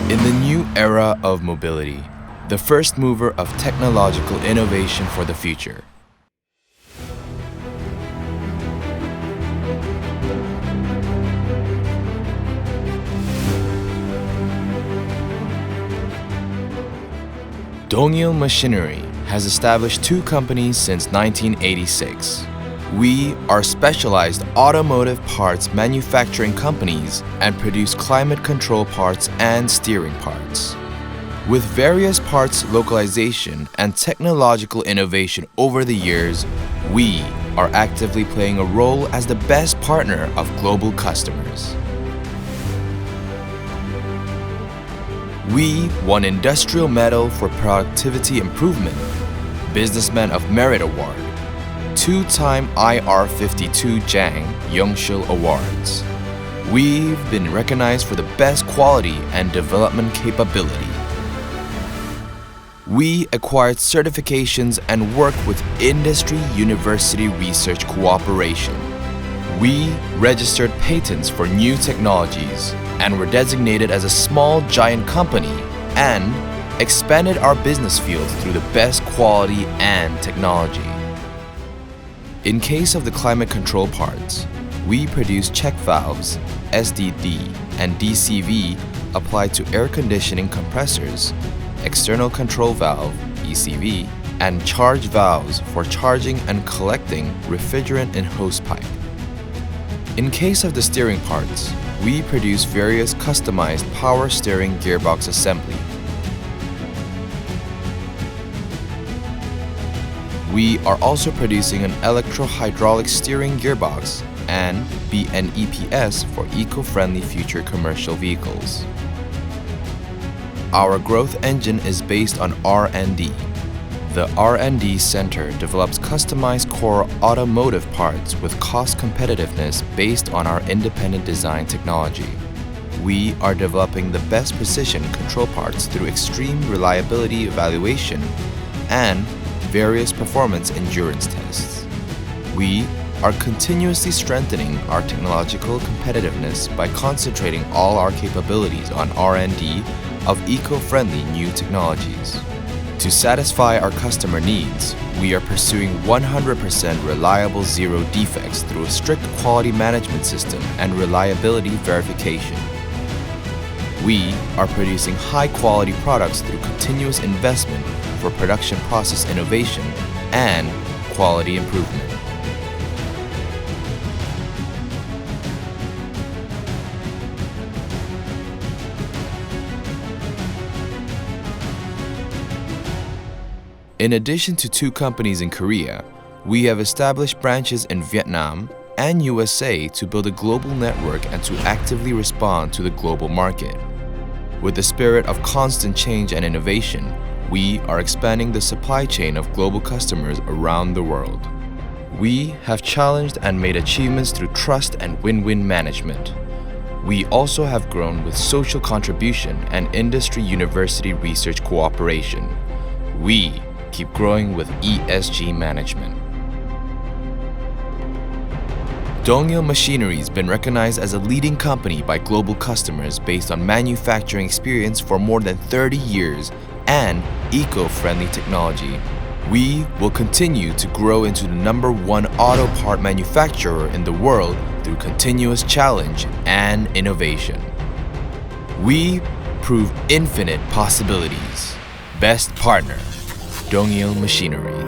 In the new era of mobility, the first mover of technological innovation for the future. Dongil Machinery has established two companies since 1986. We are specialized automotive parts manufacturing companies and produce climate control parts and steering parts. With various parts localization and technological innovation over the years, we are actively playing a role as the best partner of global customers. We won Industrial Medal for Productivity Improvement, Businessman of Merit Award, two-time IR52 Jang Yongshil Awards. We've been recognized for the best quality and development capability. We acquired certifications and work with industry-university research cooperation. We registered patents for new technologies and were designated as a small giant company and expanded our business fields through the best quality and technology. In case of the climate control parts, we produce check valves, SDD, and DCV applied to air conditioning compressors, external control valve, ECV, and charge valves for charging and collecting refrigerant in hose pipe. In case of the steering parts, we produce various customized power steering gearbox assembly. We are also producing an electro-hydraulic steering gearbox and BNEPS for eco-friendly future commercial vehicles. Our growth engine is based on R&D. The R&D Center develops customized core automotive parts with cost competitiveness based on our independent design technology. We are developing the best precision control parts through extreme reliability evaluation and various performance endurance tests. We are continuously strengthening our technological competitiveness by concentrating all our capabilities on R&D of eco-friendly new technologies. To satisfy our customer needs, we are pursuing 100% reliable zero defects through a strict quality management system and reliability verification. We are producing high-quality products through continuous investment for production process innovation and quality improvement. In addition to two companies in Korea, we have established branches in Vietnam and USA to build a global network and to actively respond to the global market. With the spirit of constant change and innovation, we are expanding the supply chain of global customers around the world. We have challenged and made achievements through trust and win-win management. We also have grown with social contribution and industry-university research cooperation. We keep growing with ESG management. Dongil Machinery has been recognized as a leading company by global customers based on manufacturing experience for more than 30 years and eco-friendly technology. We will continue to grow into the #1 auto part manufacturer in the world through continuous challenge and innovation. We prove infinite possibilities. Best partner, Dongil Machinery.